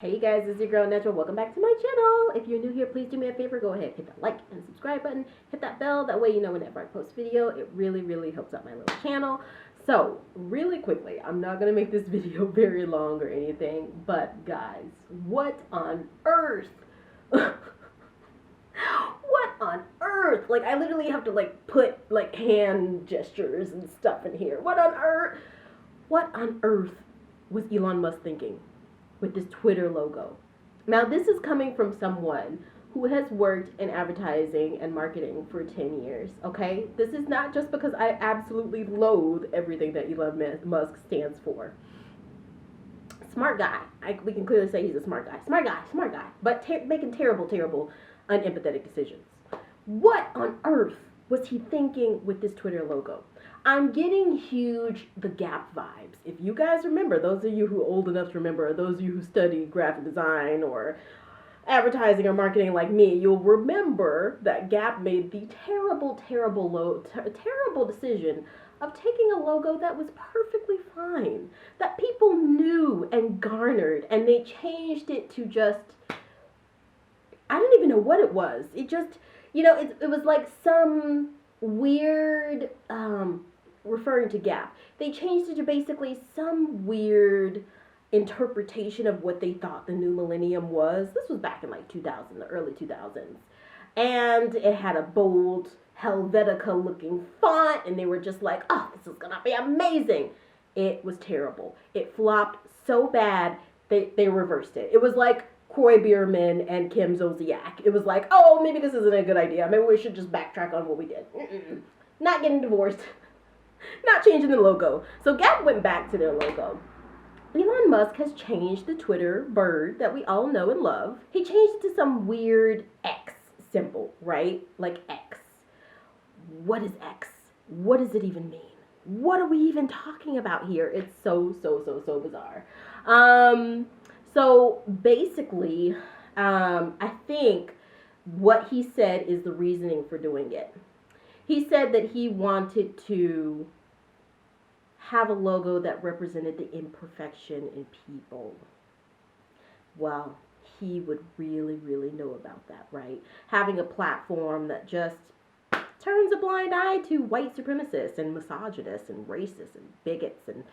Hey guys, this is your girl Natural. Welcome back to my channel. If you're new here, please do me a favor. Go ahead, hit that like and subscribe button. Hit that bell. That way you know whenever I post video. It really helps out my little channel. So, really quickly, I'm not going to make this video very long or anything. But guys, what on earth? What on earth? Like, I literally have to put hand gestures and stuff in here. What on earth? What on earth was Elon Musk thinking with this Twitter logo? Now, this is coming from someone who has worked in advertising and marketing for 10 years, okay? This is not just because I absolutely loathe everything that Elon Musk stands for. Smart guy. We can clearly say he's a smart guy. Smart guy. But making terrible, unempathetic decisions. What on earth was he thinking with this Twitter logo? I'm getting huge The Gap vibes. If you guys remember, those of you who are old enough to remember, or those of you who study graphic design or advertising or marketing like me, you'll remember that Gap made the terrible decision of taking a logo that was perfectly fine, that people knew and garnered, and they changed it to just, I don't even know what it was. It just, it was like some weird, referring to Gap, they changed it to basically some weird interpretation of what they thought the new millennium was. This was back in 2000, the early 2000s. And it had a bold Helvetica looking font, and they were just like, oh, this is gonna be amazing. It was terrible. It flopped so bad, they reversed it. It was like Croy Bierman and Kim Zolciak. It was like, oh, maybe this isn't a good idea. Maybe we should just backtrack on what we did. Not getting divorced. Not changing the logo. So Gap went back to their logo. Elon Musk has changed the Twitter bird that we all know and love. He changed it to some weird X symbol, right? Like X. What is X? What does it even mean? What are we even talking about here? It's so bizarre. So basically, I think what he said is the reasoning for doing it. He said that he wanted to have a logo that represented the imperfection in people. Well, he would really know about that, right? Having a platform that just turns a blind eye to white supremacists and misogynists and racists and bigots and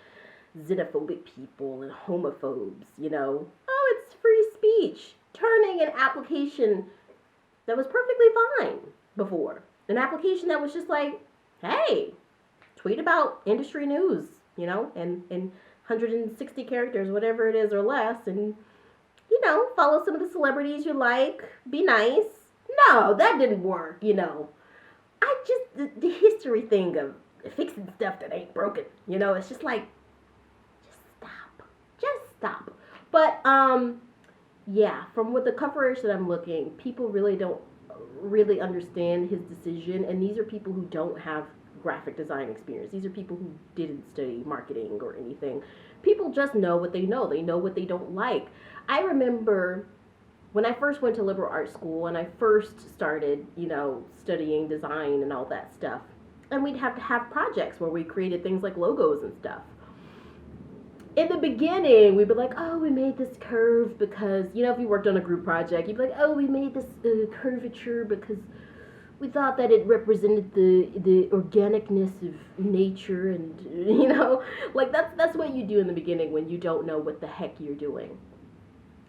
xenophobic people and homophobes, Oh, it's free speech. Turning an application that was perfectly fine before. An application that was just like, hey, tweet about industry news, in 160 characters, whatever it is or less, and, follow some of the celebrities you like, be nice. No, that didn't work, the history thing of fixing stuff that ain't broken, it's just like, just stop. But, yeah, from what the coverage that I'm looking, people really don't really understand his decision, and these are people who don't have graphic design experience. These are people who didn't study marketing or anything. People just know what they know. They know what they don't like. I remember when I first went to liberal arts school and I first started, studying design and all that stuff, and we'd have to have projects where we created things like logos and stuff. In the beginning, we'd be like, oh, we made this curve because, if you worked on a group project, you'd be like, oh, we made this curvature because we thought that it represented the organicness of nature, and, that's what you do in the beginning when you don't know what the heck you're doing.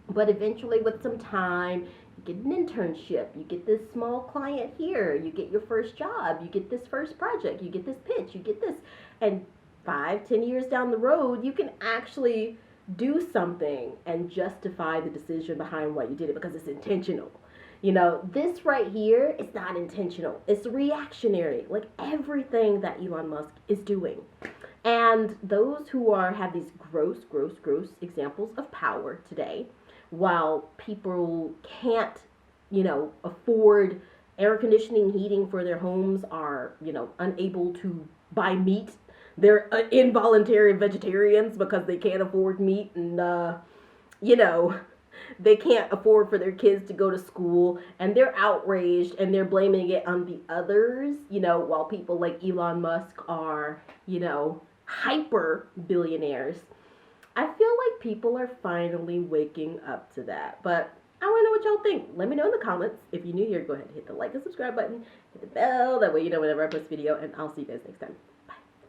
But eventually, with some time, you get an internship, you get this small client here, you get your first job, you get this first project, you get this pitch, you get this, and 5-10 years down the road, you can actually do something and justify the decision behind why you did it because it's intentional. This right here is not intentional. It's reactionary, like everything that Elon Musk is doing. And those who have these gross examples of power today, while people can't, afford air conditioning, heating for their homes, are, unable to buy meat. They're involuntary vegetarians because they can't afford meat, and, they can't afford for their kids to go to school, and they're outraged, and they're blaming it on the others, while people like Elon Musk are, hyper billionaires. I feel like people are finally waking up to that. But I want to know what y'all think. Let me know in the comments. If you're new here, go ahead and hit the like and subscribe button. Hit the bell. That way you know whenever I post a video. And I'll see you guys next time.